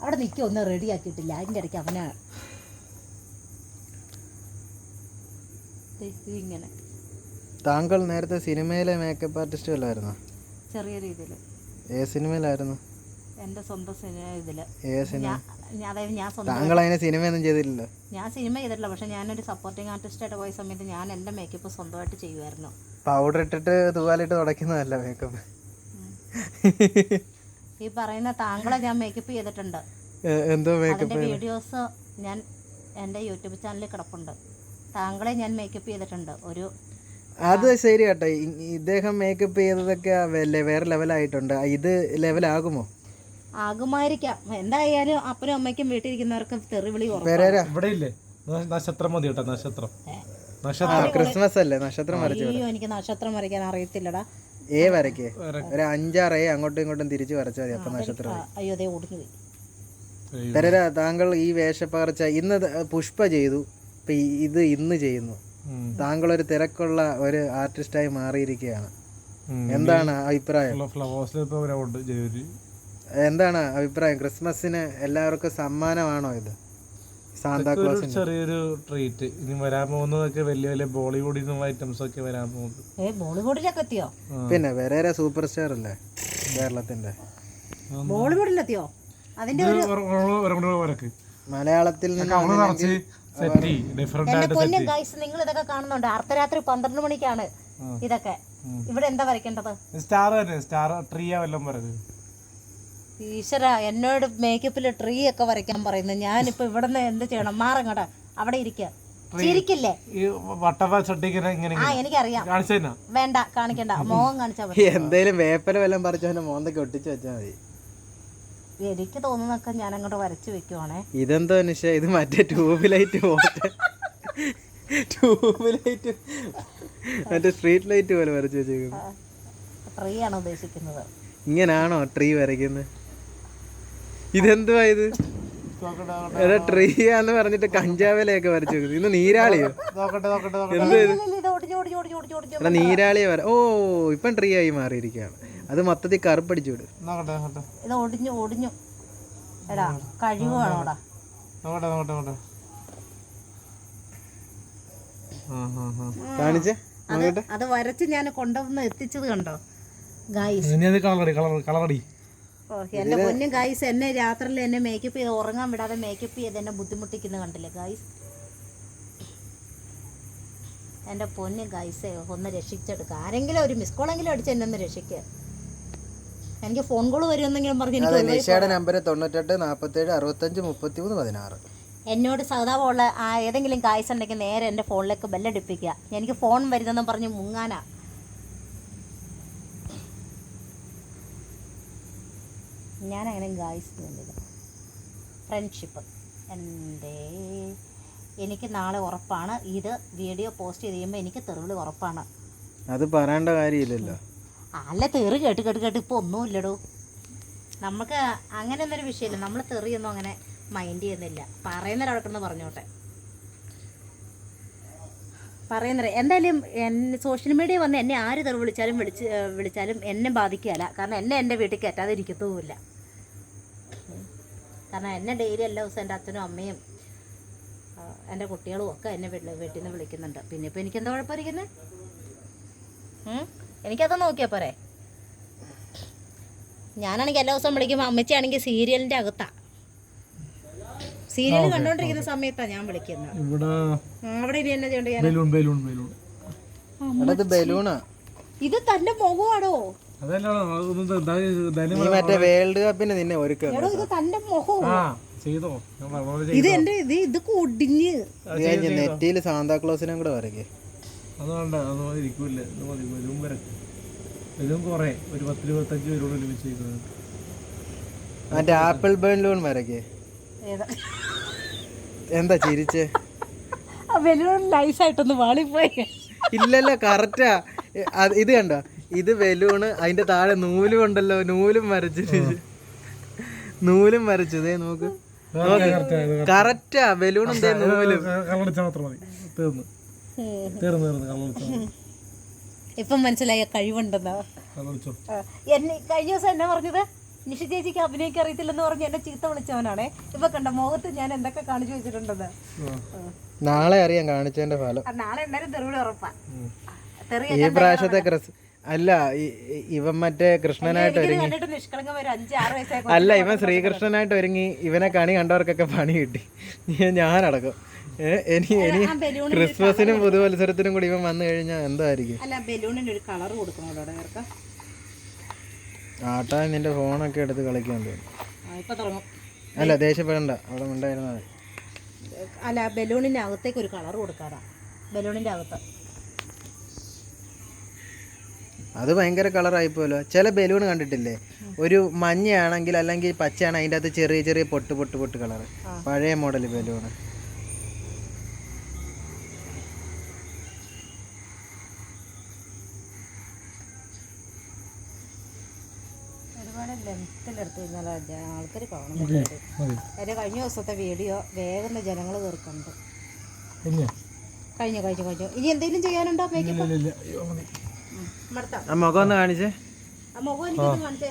അവിടെ നിൽക്കുക ഒന്നും റെഡിയാക്കിയിട്ടില്ല. അതിൻ്റെ ഇടയ്ക്ക് അവനാ ഇങ്ങനെ. താങ്കൾ നേരത്തെ സിനിമയിലെ മേക്കപ്പ് ആർട്ടിസ്റ്റ് അല്ലായിരുന്നോ? ചെറിയ രീതിയിൽ. ഏത് സിനിമയിലായിരുന്നു? എൻ്റെ സ്വന്തം സിനിമ ഇതിൽ. ഏത് സിനിമ? അതായത് ഞാൻ സ്വന്തം. താങ്കൾ അതിനെ സിനിമയൊന്നും ചെയ്തില്ലല്ലോ. ഞാൻ സിനിമ ചെയ്തിട്ടില്ല, പക്ഷെ ഞാനൊരു സപ്പോർട്ടിങ് ആർട്ടിസ്റ്റായിട്ട് പോയ സമയത്ത് ഞാൻ എൻ്റെ മേക്കപ്പ് സ്വന്തമായിട്ട് ചെയ്യുമായിരുന്നു. പൗഡർ ഇട്ടിട്ട് തൂവാലിട്ട് തുടയ്ക്കുന്നതല്ല മേക്കപ്പ്. ഈ പറയുന്ന താങ്കളെ ഞാൻ മേക്കപ്പ് ചെയ്തിട്ടുണ്ട്. എന്തോ മേക്കപ്പ്? അതിൻ്റെ വീഡിയോസ് ഞാൻ എൻ്റെ യൂട്യൂബ് ചാനലിൽ കിടപ്പുണ്ട്. താങ്കളെ ഞാൻ മേക്കപ്പ് ചെയ്തിട്ടുണ്ട്. അത് ശരി കേട്ടോ. ഇദ്ദേഹം മേക്കപ്പ് ചെയ്തതൊക്കെ വേറെ ലെവലായിട്ടുണ്ട്. ഇത് ലെവലാകുമോ? ആകുമായിരിക്കാം. എന്തായാലും അപ്പനും അമ്മയ്ക്കും വീട്ടിലിരിക്കുന്നവർക്ക് തെറിവിളി നക്ഷത്രം മതി കേട്ടോ. നക്ഷത്രം ക്രിസ്മസ് അല്ലേ? നക്ഷത്രം വരച്ചു. അയ്യോ, എനിക്ക് നക്ഷത്രം വരയ്ക്കാൻ അറിയത്തില്ലടാ. വരയ്ക്ക് ഒരു 5-6 അങ്ങോട്ടും ഇങ്ങോട്ടും തിരിച്ചു വരച്ചാൽ മതി. അപ്പൊ നക്ഷത്രം. അയ്യോ, അതേ ഒടിഞ്ഞു പോയി. പെരേര, താങ്കൾ ഈ വേഷപ്പകർച്ച ഇന്ന് പുഷ്പ ചെയ്തു, ഇപ്പൊ ഇത് ഇന്ന് ചെയ്യുന്നു. താങ്കൾ ഒരു തിരക്കുള്ള ഒരു ആർട്ടിസ്റ്റായി മാറിയിരിക്കുകയാണ്. എന്താണ് അഭിപ്രായം? എന്താണ് അഭിപ്രായം? ക്രിസ്മസിന് എല്ലാവർക്കും സമ്മാനമാണോ ഇത്? സാന്താക്ലോസിന് ചെറിയൊരു ട്രീറ്റ്. ഇനി വരാൻ പോകുന്നതൊക്കെ വലിയ വലിയ ബോളിവുഡിൽ നിന്നുള്ള ഐറ്റംസ് ഒക്കെ വരാൻ പോകുന്നത്. ബോളിവുഡിലൊക്കെ എത്തിയോ? പിന്നെ പെരേര സൂപ്പർ സ്റ്റാർ അല്ലേ കേരളത്തിന്റെ? ബോളിവുഡിലെത്തിയോ? അതിന്റെ മലയാളത്തിൽ നിങ്ങൾ ഇതൊക്കെ കാണുന്നുണ്ട്. അർദ്ധരാത്രി 12 മണിക്കാണ് ഇതൊക്കെ. ഇവിടെ എന്താ വരയ്ക്കേണ്ടത്? സ്റ്റാർ തന്നെ. സ്റ്റാർ ട്രീ വല്ലതും വരത്. ഈശ്വര, എന്നോട് മേക്കപ്പിൽ ട്രീ ഒക്കെ വരയ്ക്കാൻ പറയുന്നത്. ഞാനിപ്പോ ഇവിടെ നിന്ന് എന്ത് ചെയ്യണം? മാറങ്ങട അവിടെ ഇരിക്കുക. ചിരിക്കില്ലേ? എനിക്കറിയാം. വേണ്ട, കാണിക്കണ്ട. മോഹം കാണിച്ചാ മതി. എന്തേലും വേപ്പല വല്ലതും പറിച്ചവന്റെ മോന്തൊക്കെ ഒട്ടിച്ചു വെച്ചാൽ മതി. എനിക്ക് തോന്നുന്നൊക്കെ ഞാൻ അങ്ങോട്ട് വരച്ചു വെക്കുവാണേ. ഇതെന്തോ നിശ, ഇത് മറ്റേ ട്യൂബ് ലൈറ്റ് മറ്റേ സ്ട്രീറ്റ് ലൈറ്റ് പോലെ വരച്ചു വെച്ചേക്കുന്നത്. ട്രീ ആണ് ഉദ്ദേശിക്കുന്നത്. ഇങ്ങനാണോ ട്രീ വരയ്ക്കുന്നത്? ഇതെന്തുവാ ഇത്? ട്രീയാന്ന് പറഞ്ഞിട്ട് കഞ്ചാവിലൊക്കെ വരച്ചു വെക്കുന്നത്. ഇന്ന് നീരാളിയോ? എന്തോ ഇത്? നീരാളിയെ ഓ, ഇപ്പം ട്രീ ആയി മാറിയിരിക്കുകയാണ്. അത് മൊത്തത്തിൽ കറുപ്പടിച്ചു വിടും. ഇത് ഒടിഞ്ഞു എടാ, കഴിവാണോടാ. കാണിച്ചേ. അത് വരച്ച് ഞാൻ കൊണ്ടുവന്ന് എത്തിച്ചത് കണ്ടോ ഗായ്സ്? എന്റെ പൊന്നും ഗായ്സ്, എന്നെ രാത്രിയിൽ എന്നെ മേക്കപ്പ് ചെയ്ത് ഉറങ്ങാൻ വിടാതെ മേക്കപ്പ് ചെയ്ത് എന്നെ ബുദ്ധിമുട്ടിക്കുന്നത് കണ്ടില്ലേ ഗായ്സ്? എന്റെ പൊന്നും ഗായ്സേ, ഒന്ന് രക്ഷിച്ചെടുക്കുക. ആരെങ്കിലും ഒരു മിസ് കോളെങ്കിലും അടിച്ച് എന്നെ ഒന്ന് രക്ഷിക്കുക. എനിക്ക് ഫോൺ കോൾ വരുമെന്നെങ്കിലും പറഞ്ഞു. നമ്പർ 98 47 65 33 16. എന്നോട് സഹതാപമുള്ള ഏതെങ്കിലും ഗായ്സ് ഉണ്ടെങ്കിൽ നേരെ എൻ്റെ ഫോണിലേക്ക് ബെല്ലടിപ്പിക്കുക. എനിക്ക് ഫോൺ വരുന്നെന്നും പറഞ്ഞ് മുങ്ങാനാ. ഞാനങ്ങനെ ഗായ്സ് ചെയ്യുന്നില്ല. ഫ്രണ്ട്ഷിപ്പ് എനിക്ക് നാളെ ഉറപ്പാണ്. ഇത് വീഡിയോ പോസ്റ്റ് ചെയ്ത് കഴിയുമ്പോൾ എനിക്ക് തെറിവിളി ഉറപ്പാണ്. അത് പറയേണ്ട കാര്യമില്ലല്ലോ. അല്ല, തെറി കേട്ട് ഇപ്പോൾ ഒന്നുമില്ലടോ. നമുക്ക് അങ്ങനെ ഒന്നൊരു വിഷയമില്ല. നമ്മൾ തെറിയൊന്നും അങ്ങനെ മൈൻഡ് ചെയ്യുന്നില്ല. പറയുന്നൊരാൾക്കെന്ന് പറഞ്ഞോട്ടെ. എന്തായാലും സോഷ്യൽ മീഡിയ വന്ന് എന്നെ ആര് തെറി വിളിച്ചാലും എന്നെ ബാധിക്കുകയല്ല. കാരണം എന്നെ എൻ്റെ വീട്ടിൽ കയറ്റാതെ ഇരിക്കത്തുമില്ല. കാരണം എന്നെ ഡെയിലി എല്ലാ ദിവസവും എൻ്റെ അച്ഛനും അമ്മയും എൻ്റെ കുട്ടികളും ഒക്കെ എന്നെ വീട്ടിൽ നിന്ന് വിളിക്കുന്നുണ്ട്. പിന്നെ ഇപ്പോൾ എനിക്കെന്താ കുഴപ്പമിരിക്കുന്നത്? എനിക്കത് നോക്കിയാൽ പോരെ? ഞാനാണെങ്കിൽ എല്ലാ ദിവസവും വിളിക്കുമ്പോൾ അമ്മച്ചിയാണെങ്കിൽ സീരിയലിൻ്റെ അകത്താണ്. സീരിയൽ കണ്ടോണ്ടിരിക്കുന്ന സമയത്താണ് ഞാൻ വിളിക്കുന്നത്. അവിടെ ഇനി എന്നാ ചെയ്യണ്ടേ? ഇത് തന്റെ മുഖമാണോ? മറ്റേ വേൾഡ് കപ്പിന് നിന്നെ ഒരുക്കാം. ഇത് തന്റെ മുഖം. ഇത് എന്റെ ഇത് ഒടിഞ്ഞ് നെറ്റിയില് സാന്താക്ലോസിനും കൂടെ വരയ്ക്കേ. മറ്റേ ആപ്പിൾ ബലൂൺ വരയ്ക്കേ. എന്താ ചിരിച്ചേ? ബലൂൺ നൈസായിട്ടൊന്ന് വാളിപ്പോയി. ഇല്ലല്ല, കറക്റ്റാ. ഇത് കണ്ടോ? ഇത് ബലൂണ്, അതിന്റെ താഴെ നൂലും ഉണ്ടല്ലോ. നൂലും വരച്ചതേ നോക്ക്. കറക്റ്റാ, ബലൂണും നൂലും. ഇപ്പം മനസ്സിലായ കഴിവുണ്ടെന്നോ? കഴിഞ്ഞ ദിവസം എന്നാ പറഞ്ഞത്? നിഷ ചേച്ചിക്ക് അഭിനയിക്കാൻ അറിയത്തില്ലെന്ന് പറഞ്ഞ് എന്നെ ചീത്ത വിളിച്ചവനാണേ. ഇപ്പൊ കണ്ട മുഖത്ത് ഞാൻ എന്തൊക്കെ കാണിച്ചു വെച്ചിട്ടുണ്ടെന്ന്. നാളെ അറിയാം കാണിച്ചതിന്റെ ഫലം. നാളെ എന്തായാലും തെറിവിളി ഉറപ്പാ. തെറി ഈ പ്രാവശ്യത്തെ അല്ല ഇവൻ മറ്റേ കൃഷ്ണനായിട്ട് ഒരുങ്ങി. കണ്ടിട്ട് നിഷ്കളങ്കം ഒരു 5-6 വയസ്സായ അല്ല ഇവൻ ശ്രീകൃഷ്ണനായിട്ട് ഒരുങ്ങി. ഇവനെ കണി കണ്ടവർക്കൊക്കെ പണി കിട്ടി. ഞാനടക്കം ഇനി ക്രിസ്മസിനും പുതുവത്സരത്തിനും കൂടി ഇവൻ വന്നു കഴിഞ്ഞാൽ എന്തായിരിക്കും. അല്ല ബലൂണിന് ഒരു കളർ കൊടുക്കണോട്ടോ. ആട്ടാ നിന്റെ ഫോണൊക്കെ എടുത്ത് കളിക്കാൻ തോന്നുന്നു. ഇപ്പൊ തുടങ്ങും. അല്ല ദേഷ്യപ്പെടണ്ട, അവിടെ ഉണ്ടായിരുന്നത്. അല്ല ബലൂണിന്റെ അകത്തേക്ക് ഒരു കളർ കൊടുക്കാറാ. ബലൂണിന്റെ അകത്ത് അത് ഭയങ്കര കളറായിപ്പോലോ. ചില ബലൂൺ കണ്ടിട്ടില്ലേ, ഒരു മഞ്ഞയാണെങ്കിൽ അല്ലെങ്കിൽ പച്ചയാണ്, അതിൻ്റെ അകത്ത് ചെറിയ ചെറിയ പൊട്ട് കളർ. പഴയ മോഡൽ ബലൂണ്. ഒരുപാട് ലെങ്ത്തിലെടുത്ത് കഴിഞ്ഞാൽ ആൾക്കാർ കാണുന്നുണ്ട്. അതിന്റെ കഴിഞ്ഞ ദിവസത്തെ വീഡിയോ വേഗം ജനങ്ങൾ തീർക്കുന്നുണ്ട്. കഴിഞ്ഞു. ഇനി എന്തെങ്കിലും ചെയ്യാനുണ്ടോ? മേക്കപ്പ് മുഖം ഒന്ന് കാണിച്ചേ. മുഖം എനിക്ക് കാണിച്ചേ.